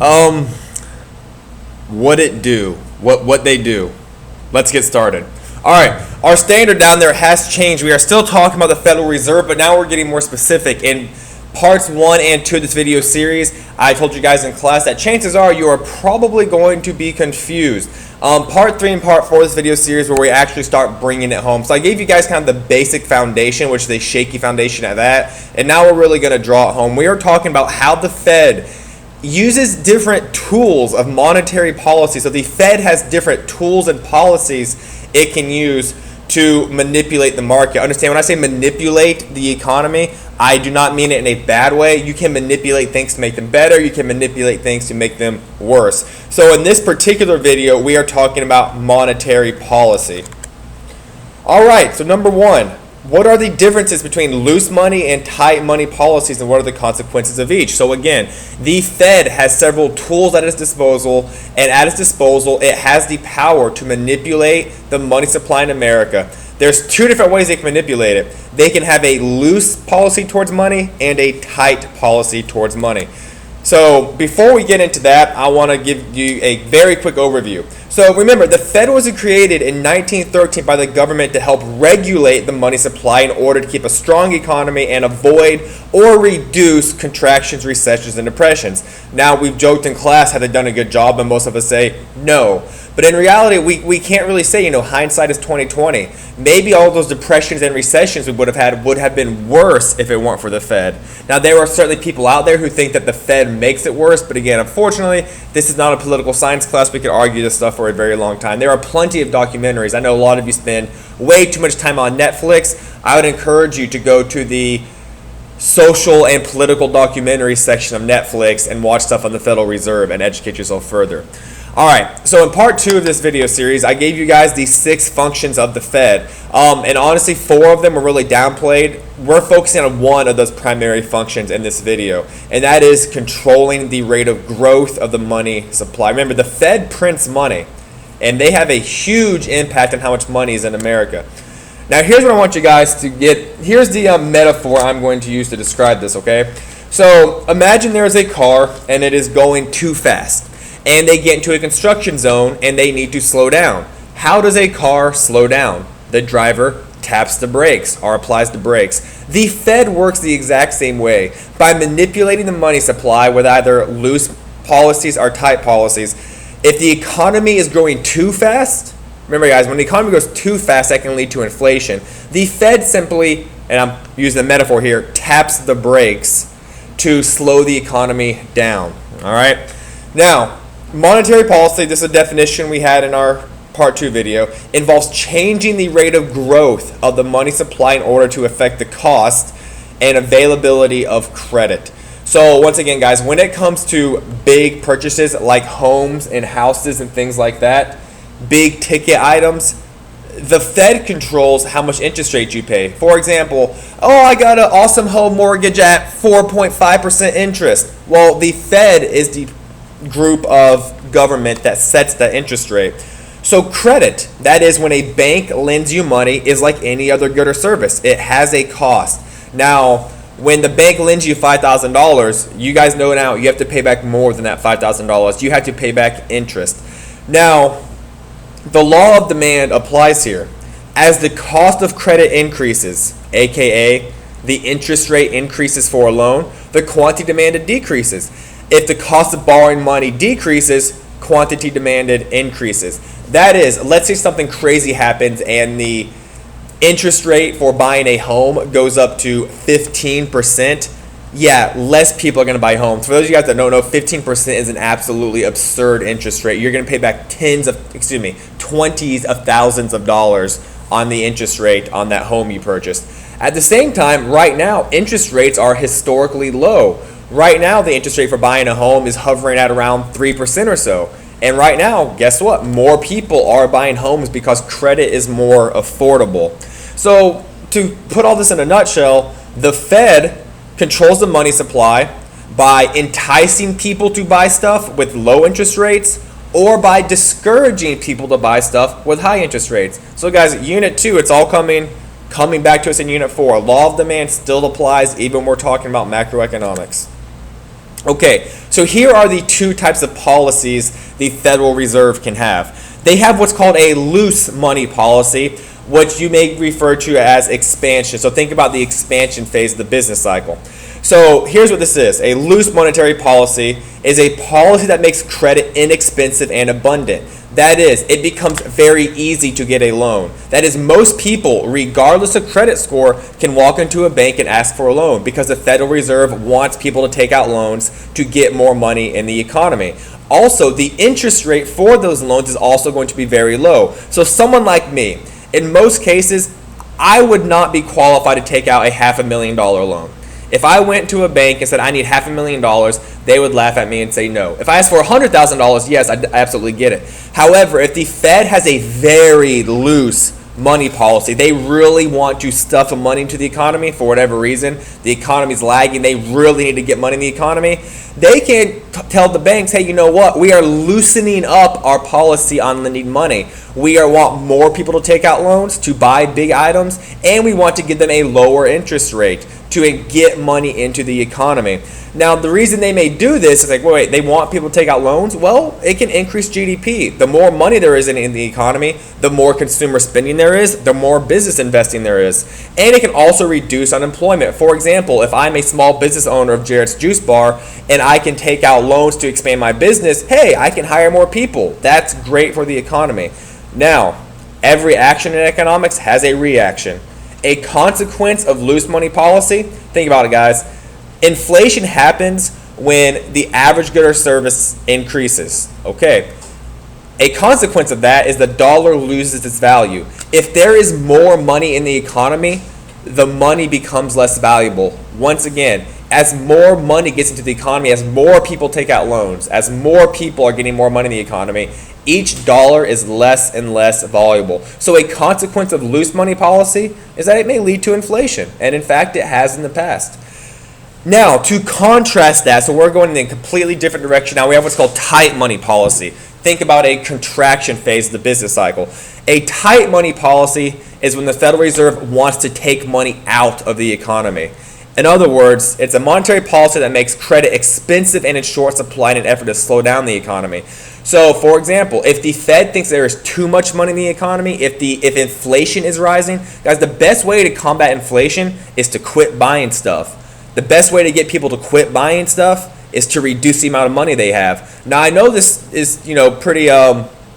Um, what it do? What they do? Let's get started. All right, our standard down there has changed. We are still talking about the Federal Reserve, but now we're getting more specific. In parts 1 and 2 of this video series, I told you guys in class that chances are you are probably going to be confused. Part 3 and part 4 of this video series where we actually start bringing it home. So I gave you guys kind of the basic foundation, which is a shaky foundation at that, and now we're really going to draw it home. We are talking about how the Fed uses different tools of monetary policy. So the Fed has different tools and policies it can use to manipulate the market. Understand, when I say manipulate the economy, I do not mean it in a bad way. You can manipulate things to make them better. You can manipulate things to make them worse. So in this particular video, we are talking about monetary policy. All right, so number 1. What are the differences between loose money and tight money policies, and what are the consequences of each? So again, the Fed has several tools at its disposal, and at its disposal, it has the power to manipulate the money supply in America. There's 2 different ways they can manipulate it. They can have a loose policy towards money and a tight policy towards money. So before we get into that, I want to give you a very quick overview. So remember, the Fed was created in 1913 by the government to help regulate the money supply in order to keep a strong economy and avoid or reduce contractions, recessions, and depressions. Now, we've joked in class, have they done a good job? And most of us say no. But in reality, we can't really say, hindsight is 2020. Maybe all those depressions and recessions we would have been worse if it weren't for the Fed. Now, there are certainly people out there who think that the Fed makes it worse, but again, unfortunately, this is not a political science class. We could argue this stuff for a very long time. There are plenty of documentaries. I know a lot of you spend way too much time on Netflix. I would encourage you to go to the social and political documentary section of Netflix and watch stuff on the Federal Reserve and educate yourself further. All right, so in part 2 of this video series, I gave you guys the 6 functions of the Fed. And honestly, 4 of them were really downplayed. We're focusing on one of those primary functions in this video, and that is controlling the rate of growth of the money supply. Remember, the Fed prints money, and they have a huge impact on how much money is in America. Now, here's what I want you guys to get. Here's the metaphor I'm going to use to describe this, okay? So imagine there is a car, and it is going too fast. And they get into a construction zone and they need to slow down. How does a car slow down? The driver taps the brakes or applies the brakes. The Fed works the exact same way by manipulating the money supply with either loose policies or tight policies. If the economy is growing too fast, remember guys, when the economy goes too fast, that can lead to inflation. The Fed simply, and I'm using the metaphor here, taps the brakes to slow the economy down. All right? Now, monetary policy, this is a definition we had in our part 2 video, involves changing the rate of growth of the money supply in order to affect the cost and availability of credit. So once again, guys, when it comes to big purchases like homes and houses and things like that, big ticket items, the Fed controls how much interest rate you pay. For example, I got an awesome home mortgage at 4.5% interest. Well, the Fed is the group of government that sets the interest rate. So credit, that is when a bank lends you money, is like any other good or service. It has a cost. Now, when the bank lends you $5,000, you guys know now you have to pay back more than that $5,000. You have to pay back interest. Now, the law of demand applies here. As the cost of credit increases, aka the interest rate increases for a loan, the quantity demanded decreases. If the cost of borrowing money decreases, quantity demanded increases. That is, let's say something crazy happens and the interest rate for buying a home goes up to 15%. Yeah, less people are going to buy homes. For those of you guys that don't know, 15% is an absolutely absurd interest rate. You're going to pay back 20s of thousands of dollars on the interest rate on that home you purchased. At the same time, right now, interest rates are historically low. Right now, the interest rate for buying a home is hovering at around 3% or so. And right now, guess what? More people are buying homes because credit is more affordable. So to put all this in a nutshell, the Fed controls the money supply by enticing people to buy stuff with low interest rates or by discouraging people to buy stuff with high interest rates. So guys, Unit 2, it's all coming back to us in Unit 4. Law of demand still applies even when we're talking about macroeconomics. Okay, so here are the two types of policies the Federal Reserve can have. They have what's called a loose money policy, which you may refer to as expansion. So think about the expansion phase of the business cycle. So here's what this is. A loose monetary policy is a policy that makes credit inexpensive and abundant. That is, it becomes very easy to get a loan. That is, most people, regardless of credit score, can walk into a bank and ask for a loan because the Federal Reserve wants people to take out loans to get more money in the economy. Also, the interest rate for those loans is also going to be very low. So someone like me, in most cases, I would not be qualified to take out a $500,000 loan. If I went to a bank and said I need $500,000, they would laugh at me and say no. If I asked for $100,000, yes, I absolutely get it. However, if the Fed has a very loose money policy, they really want to stuff money into the economy for whatever reason, the economy's lagging, they really need to get money in the economy, they can tell the banks, hey, you know what, we are loosening up our policy on lending money. We want more people to take out loans to buy big items, and we want to give them a lower interest rate to get money into the economy. Now, the reason they may do this is like, wait, they want people to take out loans? Well, it can increase GDP. The more money there is in the economy, the more consumer spending there is, the more business investing there is. And it can also reduce unemployment. For example, if I'm a small business owner of Jarrett's Juice Bar and I can take out loans to expand my business, hey, I can hire more people. That's great for the economy. Now, every action in economics has a reaction. A consequence of loose money policy, think about it, guys. Inflation happens when the average good or service increases. Okay. A consequence of that is the dollar loses its value. If there is more money in the economy, the money becomes less valuable. Once again, as more money gets into the economy, as more people take out loans, as more people are getting more money in the economy, each dollar is less and less valuable. So a consequence of loose money policy is that it may lead to inflation. And in fact, it has in the past. Now, to contrast that, so we're going in a completely different direction. Now we have what's called tight money policy. Think about a contraction phase of the business cycle. A tight money policy is when the Federal Reserve wants to take money out of the economy. In other words, it's a monetary policy that makes credit expensive and in short supply in an effort to slow down the economy. So, for example, if the Fed thinks there is too much money in the economy, if inflation is rising, guys, the best way to combat inflation is to quit buying stuff. The best way to get people to quit buying stuff is to reduce the amount of money they have. Now, I know this is, pretty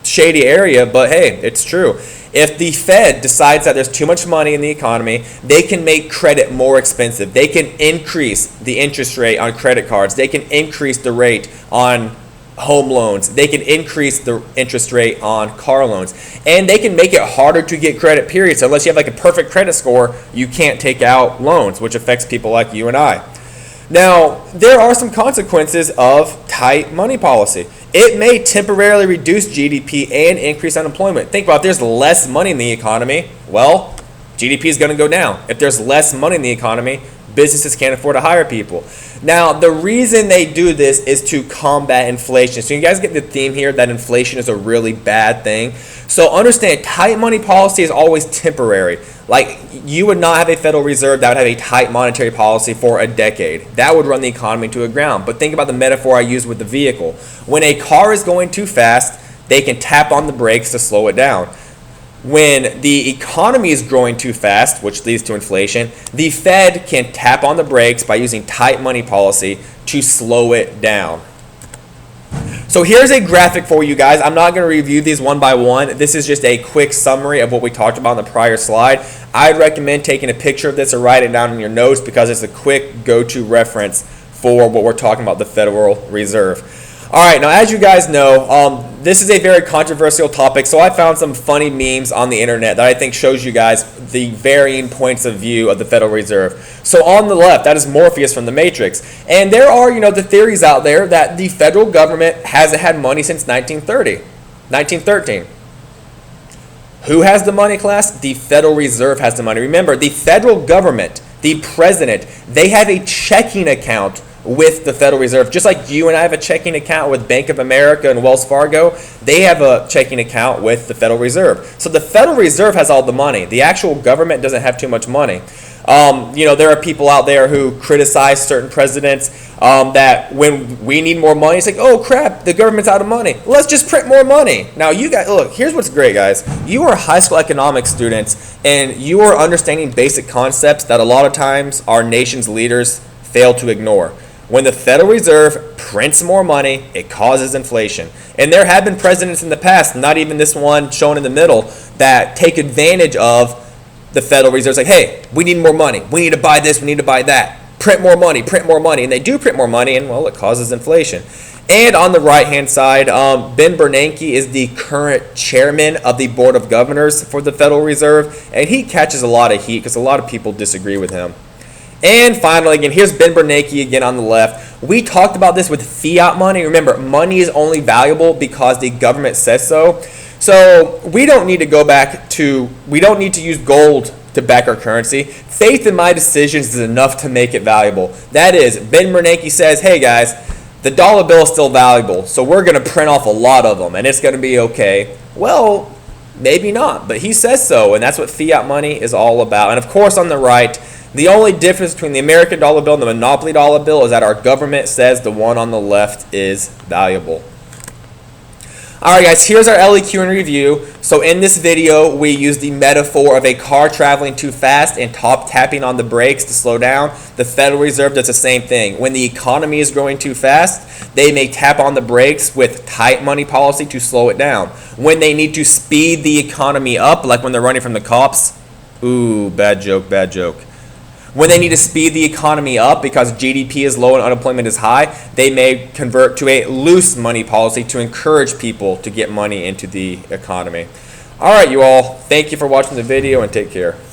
shady area, but hey, it's true. If the Fed decides that there's too much money in the economy, they can make credit more expensive. They can increase the interest rate on credit cards. They can increase the rate on home loans. They can increase the interest rate on car loans. And they can make it harder to get credit, period. So unless you have like a perfect credit score, you can't take out loans, which affects people like you and I. Now, there are some consequences of tight money policy. It may temporarily reduce GDP and increase unemployment. Think about it, if there's less money in the economy, well, GDP is going to go down. If there's less money in the economy, businesses can't afford to hire people. Now, the reason they do this is to combat inflation. So you guys get the theme here that inflation is a really bad thing. So understand, tight money policy is always temporary. Like, you would not have a Federal Reserve that would have a tight monetary policy for a decade. That would run the economy to the ground. But think about the metaphor I used with the vehicle. When a car is going too fast, they can tap on the brakes to slow it down. When the economy is growing too fast, which leads to inflation, the Fed can tap on the brakes by using tight money policy to slow it down. So here's a graphic for you guys. I'm not going to review these one by one. This is just a quick summary of what we talked about in the prior slide. I'd recommend taking a picture of this or write it down in your notes because it's a quick go-to reference for what we're talking about, the Federal Reserve. All right, now as you guys know, this is a very controversial topic, so I found some funny memes on the internet that I think shows you guys the varying points of view of the Federal Reserve. So on the left, that is Morpheus from the Matrix. And there are, the theories out there that the federal government hasn't had money since 1913. Who has the money, class? The Federal Reserve has the money. Remember, the federal government, the president, they have a checking account with the Federal Reserve. Just like you and I have a checking account with Bank of America and Wells Fargo, they have a checking account with the Federal Reserve. So the Federal Reserve has all the money. The actual government doesn't have too much money. There are people out there who criticize certain presidents that when we need more money, it's like, oh crap, the government's out of money. Let's just print more money. Now, you guys, look, here's what's great, guys. You are high school economics students, and you are understanding basic concepts that a lot of times our nation's leaders fail to ignore. When the Federal Reserve prints more money, it causes inflation. And there have been presidents in the past, not even this one shown in the middle, that take advantage of the Federal Reserve. It's like, hey, we need more money. We need to buy this. We need to buy that. Print more money. Print more money. And they do print more money, and, well, it causes inflation. And on the right-hand side, Ben Bernanke is the current chairman of the Board of Governors for the Federal Reserve, and he catches a lot of heat because a lot of people disagree with him. And finally, again, here's Ben Bernanke again on the left. We talked about this with fiat money. Remember, money is only valuable because the government says so. So we don't need to use gold to back our currency. Faith in my decisions is enough to make it valuable. That is, Ben Bernanke says, hey guys, the dollar bill is still valuable, so we're going to print off a lot of them, and it's going to be okay. Well, maybe not, but he says so, and that's what fiat money is all about. And of course, on the right, the only difference between the American dollar bill and the monopoly dollar bill is that our government says the one on the left is valuable. Alright guys, here's our LEQ in review. So in this video, we use the metaphor of a car traveling too fast and tapping on the brakes to slow down. The Federal Reserve does the same thing. When the economy is growing too fast, they may tap on the brakes with tight money policy to slow it down. When they need to speed the economy up, like when they're running from the cops, ooh, bad joke, bad joke. When they need to speed the economy up because GDP is low and unemployment is high, they may convert to a loose money policy to encourage people to get money into the economy. All right, you all, thank you for watching the video and take care.